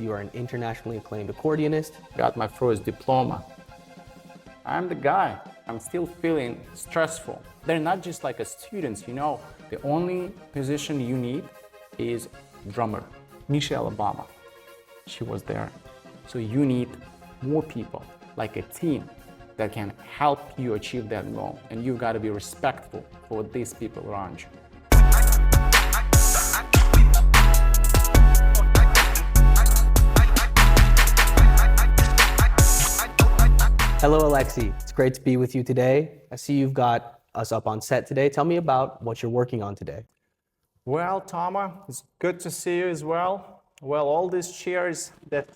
You are an internationally acclaimed accordionist. Got my first diploma. I'm the guy. I'm still feeling stressful. They're not just like a students, you know. The only position you need is drummer. Michelle Obama, she was there. So you need more people, like a team that can help you achieve that goal. And you've got to be respectful for these people around you. Hello, Aleksei. It's great to be with you today. I see you've got us up on set today. Tell me about what you're working on today. Well, Toma, it's good to see you as well. Well, all these chairs that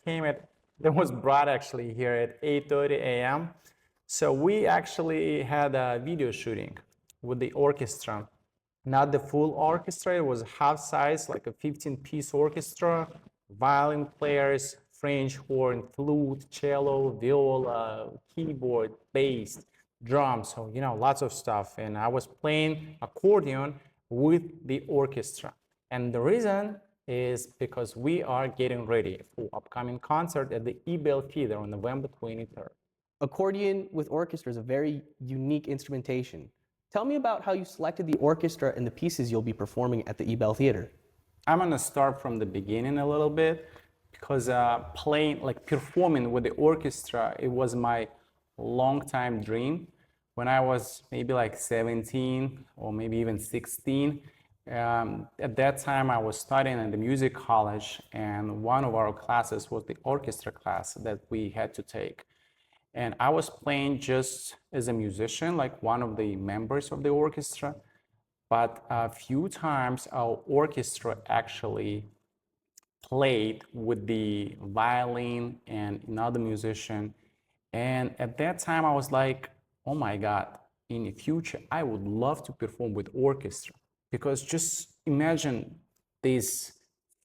was brought actually here at 8:30 a.m. So we actually had a video shooting with the orchestra. Not the full orchestra, it was half size, like a 15-piece orchestra, violin players, French horn, flute, cello, viola, keyboard, bass, drums, so lots of stuff. And I was playing accordion with the orchestra. And the reason is because we are getting ready for upcoming concert at the Ebell Theater on November 23rd. Accordion with orchestra is a very unique instrumentation. Tell me about how you selected the orchestra and the pieces you'll be performing at the Ebell Theater. I'm gonna start from the beginning a little bit, because performing with the orchestra, it was my long time dream. When I was maybe like 17 or maybe even 16, at that time I was studying in the music college, and one of our classes was the orchestra class that we had to take. And I was playing just as a musician, like one of the members of the orchestra, but a few times our orchestra actually played with the violin and another musician. And at that time I was like, oh my God, in the future I would love to perform with orchestra, because just imagine this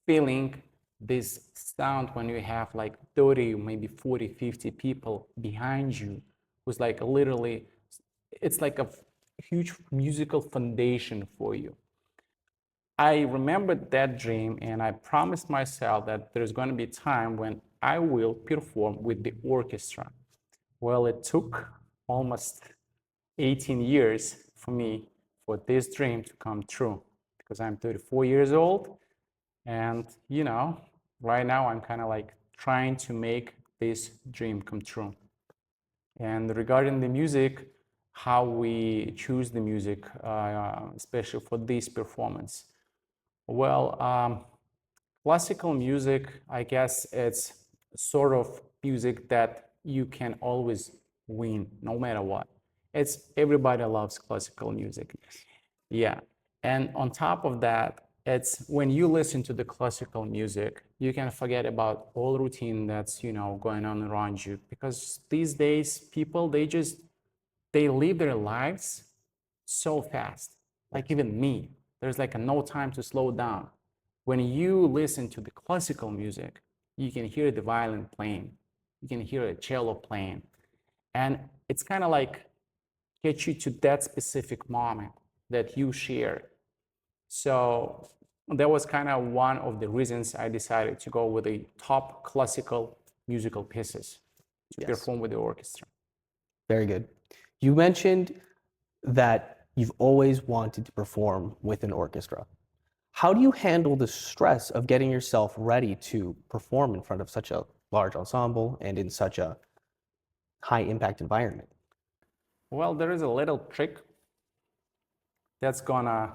feeling, this sound when you have like 30, maybe 40, 50 people behind you, who's like literally, it's like a huge musical foundation for you. I remembered that dream, and I promised myself that there's going to be a time when I will perform with the orchestra. Well, it took almost 18 years for me for this dream to come true, because I'm 34 years old, and right now I'm kind of like trying to make this dream come true. And regarding the music, how we choose the music, especially for this performance. Well, classical music, I guess it's sort of music that you can always win no matter what. Everybody loves classical music. Yeah. And on top of that, it's when you listen to the classical music, you can forget about all routine that's, going on around you. Because these days, people, they live their lives so fast. Like even me, there's like no time to slow down. When you listen to the classical music, you can hear the violin playing, you can hear a cello playing, and it's kind of like get you to that specific moment that you share. So that was kind of one of the reasons I decided to go with the top classical musical pieces to perform with the orchestra. Very good. You mentioned that you've always wanted to perform with an orchestra. How do you handle the stress of getting yourself ready to perform in front of such a large ensemble and in such a high impact environment? Well, there is a little trick that's gonna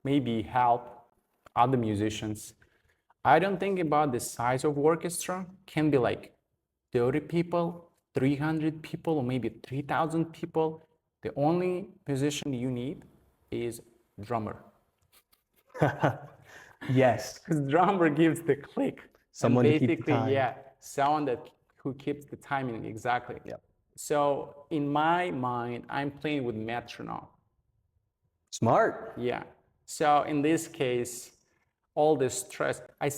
maybe help other musicians. I don't think about the size of orchestra. Can be like 30 people, 300 people, or maybe 3,000 people. The only position you need is drummer. Yes. Because drummer gives the click. Someone to basically, keep the time. someone who keeps the timing exactly. Yep. So in my mind, I'm playing with metronome. Smart. Yeah. So in this case, all the stress, I'm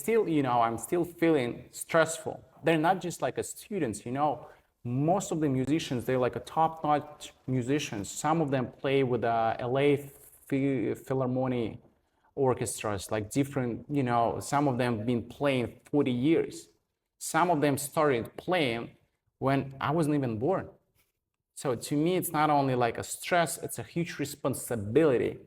still feeling stressful. They're not just like a students, most of the musicians, they're like a top-notch musicians. Some of them play with LA Philharmonic orchestras, like different, some of them have been playing 40 years. Some of them started playing when I wasn't even born. So to me, it's not only like a stress, it's a huge responsibility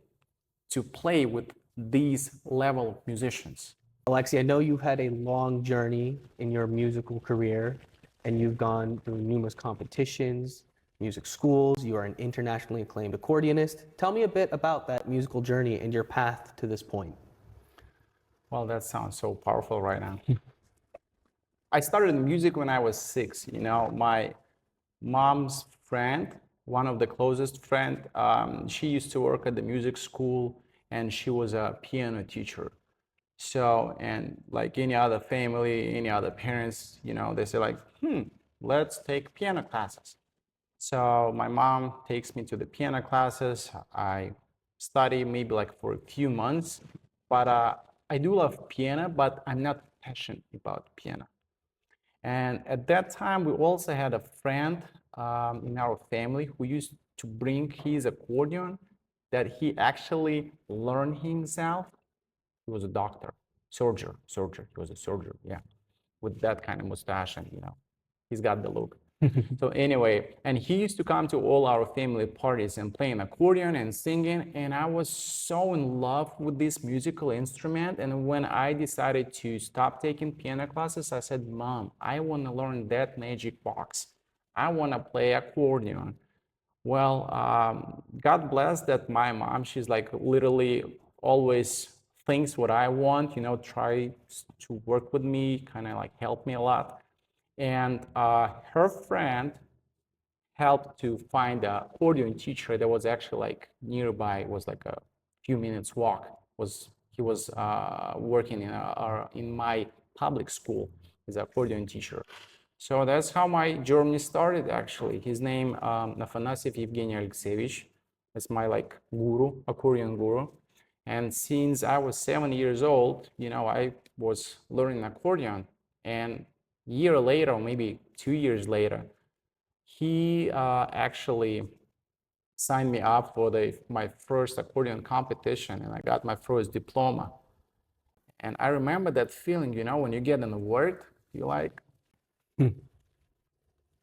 to play with these level of musicians. Aleksei, I know you've had a long journey in your musical career, and you've gone through numerous competitions, music schools. You are an internationally acclaimed accordionist. Tell me a bit about that musical journey and your path to this point. Well, that sounds so powerful right now. I started music when I was 6. You know, my mom's friend, one of the closest friend, she used to work at the music school, and she was a piano teacher. So, and like any other family, any other parents, you know, they say like, let's take piano classes. So my mom takes me to the piano classes. I study maybe like for a few months, but I do love piano, but I'm not passionate about piano. And at that time, we also had a friend in our family who used to bring his accordion that he actually learned himself. He was a doctor, surgeon. He was a surgeon, yeah, with that kind of mustache, and you know, he's got the look. So anyway, and he used to come to all our family parties and play an accordion and singing, and I was so in love with this musical instrument. And when I decided to stop taking piano classes, I said, Mom, I want to learn that magic box. I want to play accordion. Well, God bless that my mom, she's like literally always thinks what I want, you know, try to work with me, kind of like help me a lot. And her friend helped to find an accordion teacher that was actually like nearby. It was like a few minutes walk. He was working in my public school as an accordion teacher. So that's how my journey started. Actually, his name Afanasyev Evgeny Alexeyevich. That's my like guru, accordion guru. And since I was 7 years old, you know, I was learning accordion, and year later, or maybe 2 years later, he actually signed me up for my first accordion competition, and I got my first diploma. And I remember that feeling, you know, when you get an award, you're like,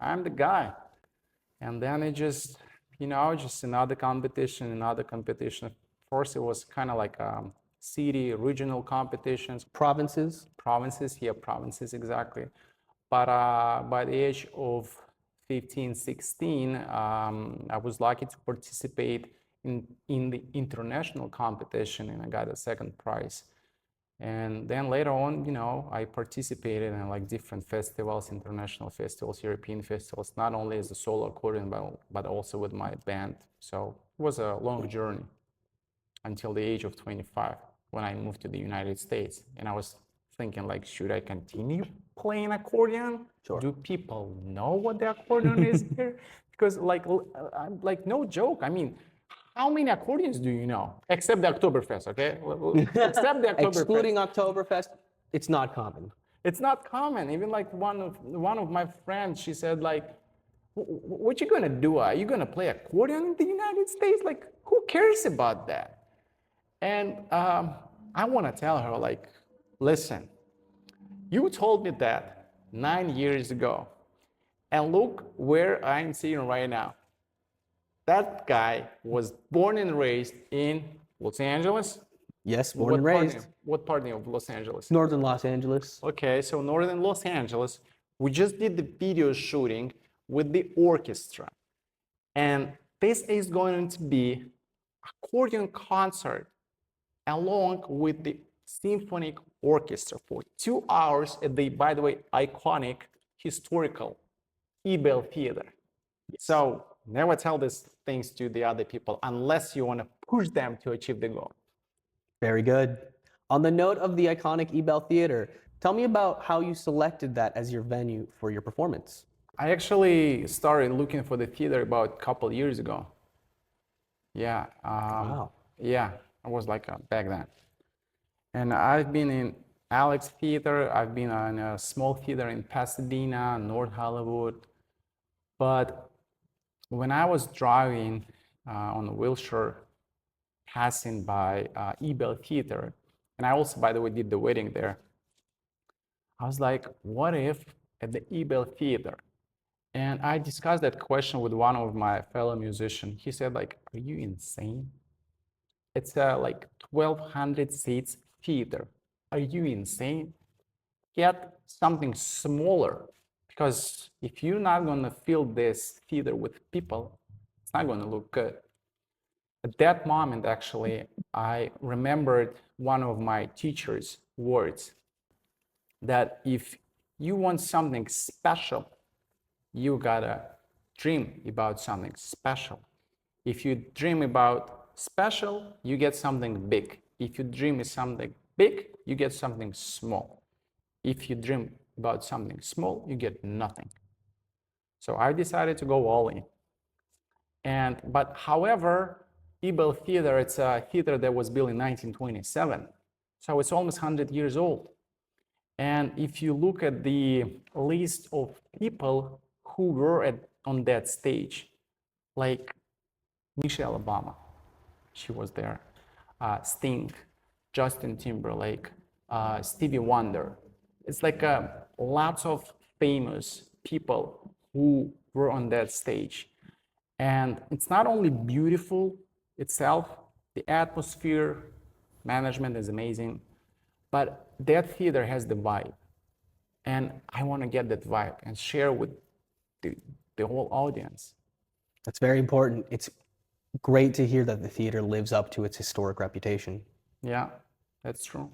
I'm the guy. And then it just, you know, just another competition, another competition. First, it was kind of like city, regional competitions. Provinces? Provinces, yeah, provinces, exactly. But by the age of 15, 16, I was lucky to participate in the international competition, and I got a second prize. And then later on, you know, I participated in like different festivals, international festivals, European festivals, not only as a solo accordion, but also with my band. So it was a long journey until the age of 25 when I moved to the United States. And I was thinking like, should I continue playing accordion? Sure. Do people know what the accordion is here? Because like no joke. I mean, how many accordions do you know? Except the Oktoberfest, okay? Except the Oktoberfest. Excluding Oktoberfest, it's not common. It's not common. Even like one of my friends, she said like, what you gonna do? Are you gonna play accordion in the United States? Like, who cares about that? And I want to tell her like, listen, you told me that 9 years ago, and look where I'm sitting right now. That guy was born and raised in Los Angeles. Yes, born and raised. What part of Los Angeles? Northern Los Angeles. Okay, so northern Los Angeles. We just did the video shooting with the orchestra. And this is going to be accordion concert along with the symphonic orchestra for 2 hours at the, by the way, iconic historical Ebell Theater. So never tell these things to the other people unless you want to push them to achieve the goal. Very good. On the note of the iconic Ebell Theater, tell me about how you selected that as your venue for your performance. I actually started looking for the theater about a couple years ago. Yeah. Wow. Yeah, I was like back then. And I've been in Alex Theater. I've been in a small theater in Pasadena, North Hollywood. But when I was driving on a wheelchair, passing by Ebell Theater, and I also, by the way, did the wedding there, I was like, what if at the Ebell Theater? And I discussed that question with one of my fellow musicians. He said, like, are you insane? It's a like 1,200 seats theater. Are you insane? Get something smaller, because if you're not gonna fill this theater with people, it's not gonna look good. At that moment, actually, I remembered one of my teacher's words that if you want something special, you gotta dream about something special. If you dream about special, you get something big. If you dream of something big, you get something small. If you dream about something small, you get nothing. So I decided to go all in. But however, Ebell Theater, it's a theater that was built in 1927. So it's almost 100 years old. And if you look at the list of people who were on that stage, like Michelle Obama, she was there, Sting, Justin Timberlake, Stevie Wonder. It's like lots of famous people who were on that stage. And it's not only beautiful itself, the atmosphere, management is amazing, but that theater has the vibe. And I want to get that vibe and share with the whole audience. That's very important. It's great to hear that the theater lives up to its historic reputation. Yeah, that's true.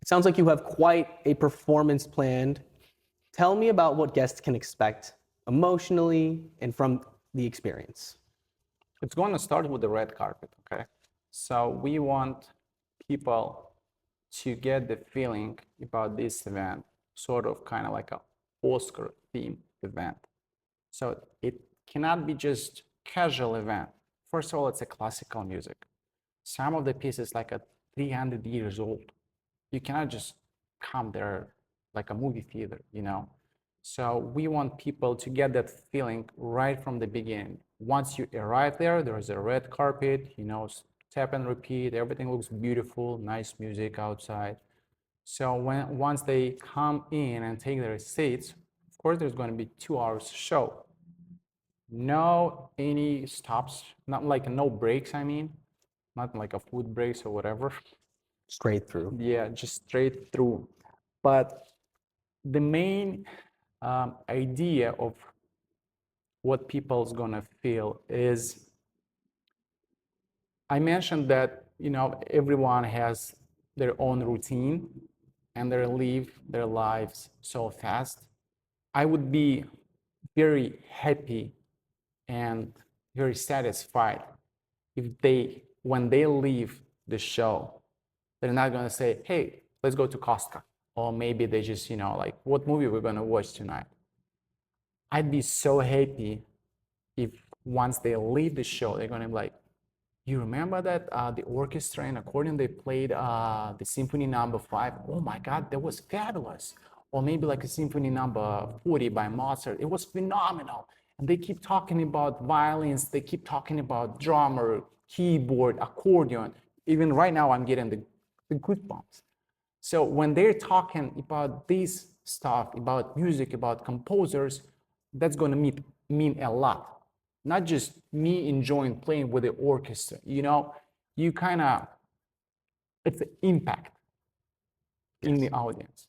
It sounds like you have quite a performance planned. Tell me about what guests can expect emotionally and from the experience. It's going to start with the red carpet, okay? So we want people to get the feeling about this event, sort of kind of like a Oscar themed event. So it cannot be just casual event. First of all, it's a classical music. Some of the pieces like a 300 years old. You cannot just come there like a movie theater, you know? So we want people to get that feeling right from the beginning. Once you arrive there, there's a red carpet, you know, tap and repeat, everything looks beautiful, nice music outside. So once they come in and take their seats, of course, there's going to be 2 hours show. No any stops, not like no breaks, I mean, not like a food breaks or whatever. Straight through. Yeah, just straight through. But the main idea of what people's gonna feel is, I mentioned that, you know, everyone has their own routine and they live their lives so fast. I would be very happy and very satisfied if they, when they leave the show, they're not gonna say, hey, let's go to Costco. Or maybe they just, you know, like, what movie we're gonna watch tonight? I'd be so happy if once they leave the show, they're gonna be like, you remember that the orchestra and accordion, they played the Symphony Number 5? Oh my God, that was fabulous. Or maybe like a Symphony Number 40 by Mozart. It was phenomenal. And they keep talking about violins, they keep talking about drummer, keyboard, accordion. Even right now, I'm getting the goosebumps. So when they're talking about this stuff, about music, about composers, that's going to mean a lot. Not just me enjoying playing with the orchestra, you know, you kind of, it's an impact in the audience.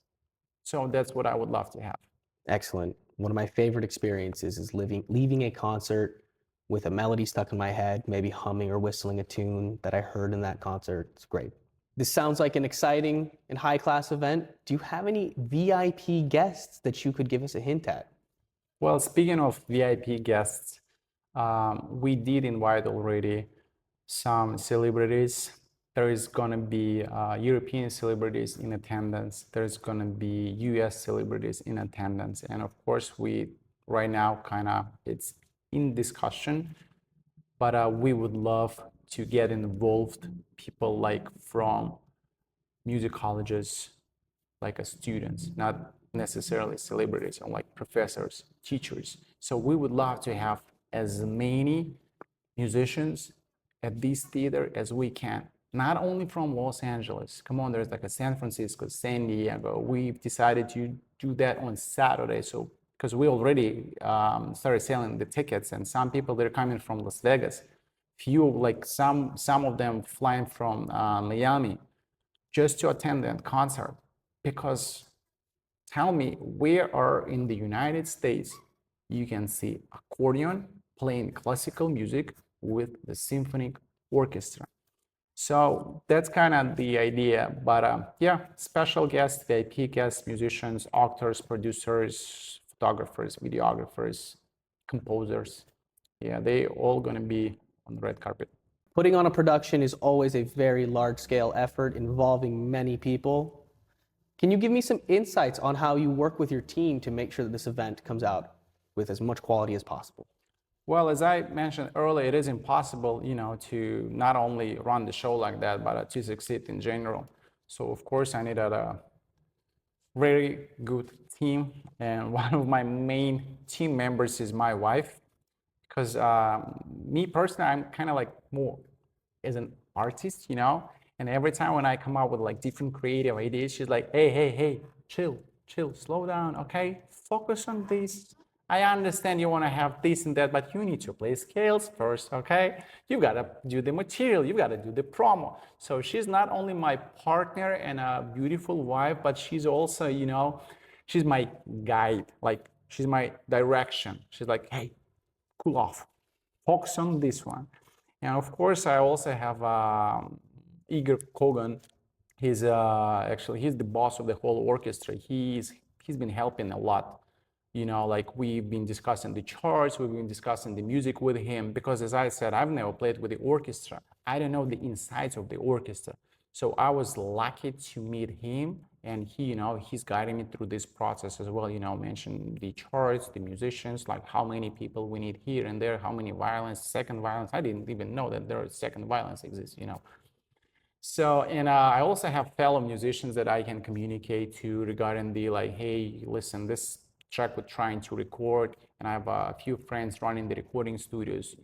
So that's what I would love to have. Excellent. One of my favorite experiences is leaving a concert with a melody stuck in my head, maybe humming or whistling a tune that I heard in that concert. It's great. This sounds like an exciting and high-class event. Do you have any VIP guests that you could give us a hint at? Well, speaking of VIP guests, we did invite already some celebrities. There is going to be European celebrities in attendance. There's going to be US celebrities in attendance. And of course, we right now it's in discussion, but we would love to get involved people like from music colleges, like students, not necessarily celebrities, or like professors, teachers. So we would love to have as many musicians at this theater as we can. not only from Los Angeles. Come on, there's like a San Francisco, San Diego. We've decided to do that on Saturday. So, because we already started selling the tickets, and some people, they're coming from Las Vegas. Few, like some of them flying from Miami just to attend that concert. Because tell me, where are in the United States you can see accordion playing classical music with the symphonic orchestra? So that's kind of the idea. But yeah, special guests, VIP guests, musicians, actors, producers, photographers, videographers, composers. Yeah, they all going to be on the red carpet. Putting on a production is always a very large-scale effort involving many people. Can you give me some insights on how you work with your team to make sure that this event comes out with as much quality as possible? Well, as I mentioned earlier, it is impossible, to not only run the show like that, but to succeed in general. So of course I needed a very good team, and one of my main team members is my wife, because me personally, I'm kind of like more as an artist, and every time when I come up with like different creative ideas, she's like, hey, chill, slow down, okay? Focus on this. I understand you want to have this and that, but you need to play scales first, okay? You got to do the material, you got to do the promo. So she's not only my partner and a beautiful wife, but she's also, she's my guide. Like, she's my direction. She's like, hey, cool off, focus on this one. And of course, I also have Igor Kogan. He's the boss of the whole orchestra. He's been helping a lot. Like we've been discussing the charts, we've been discussing the music with him, because as I said, I've never played with the orchestra. I don't know the insides of the orchestra. So I was lucky to meet him, and he's guiding me through this process as well. Mention the charts, the musicians, like how many people we need here and there, how many violins, second violins. I didn't even know that there are second violins exist, So, and I also have fellow musicians that I can communicate to regarding the like, hey, listen, this track we're trying to record, and I have a few friends running the recording studios.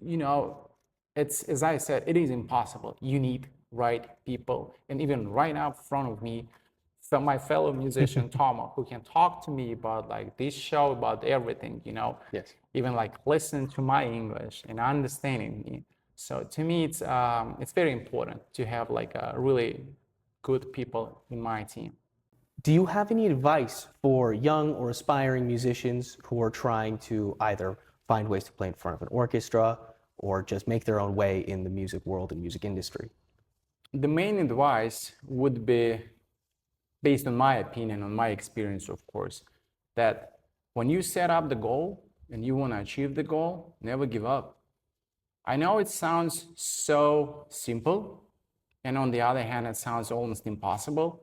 It's, as I said, it is impossible. You need right people. And even right now in front of me, my fellow musician, Toma, who can talk to me about like this show, about everything, Yes. Even like listen to my English and understanding me. So to me, it's very important to have like a really good people in my team. Do you have any advice for young or aspiring musicians who are trying to either find ways to play in front of an orchestra or just make their own way in the music world and music industry? The main advice would be, based on my opinion, on my experience, of course, that when you set up the goal and you want to achieve the goal, never give up. I know it sounds so simple, and on the other hand, it sounds almost impossible,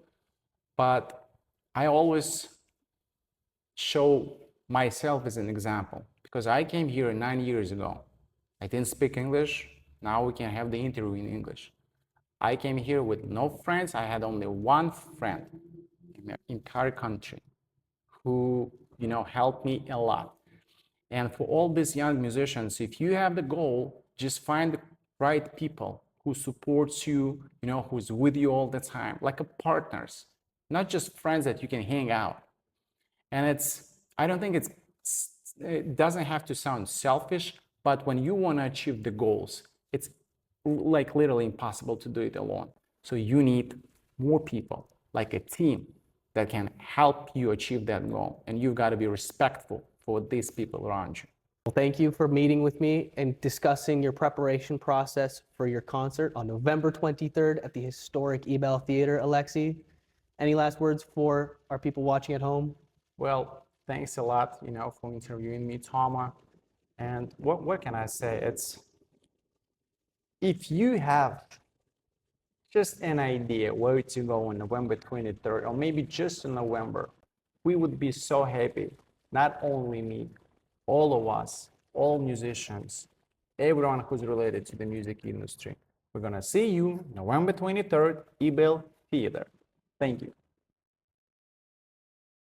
but I always show myself as an example, because I came here 9 years ago. I didn't speak English. Now we can have the interview in English. I came here with no friends. I had only one friend in the entire country who, helped me a lot. And for all these young musicians, if you have the goal, just find the right people who supports you, who's with you all the time, like a partners, not just friends that you can hang out. And I don't think it doesn't have to sound selfish, but when you want to achieve the goals, it's like literally impossible to do it alone. So you need more people, like a team that can help you achieve that goal. And you've got to be respectful for these people around you. Well, thank you for meeting with me and discussing your preparation process for your concert on November 23rd at the historic Ebell Theater, Aleksei. Any last words for our people watching at home? Well, thanks a lot, for interviewing me, Toma. And what can I say? If you have just an idea where to go on November 23rd, or maybe just in November, we would be so happy. Not only me, all of us, all musicians, everyone who's related to the music industry. We're gonna see you November 23rd, Ebell Theater. Thank you.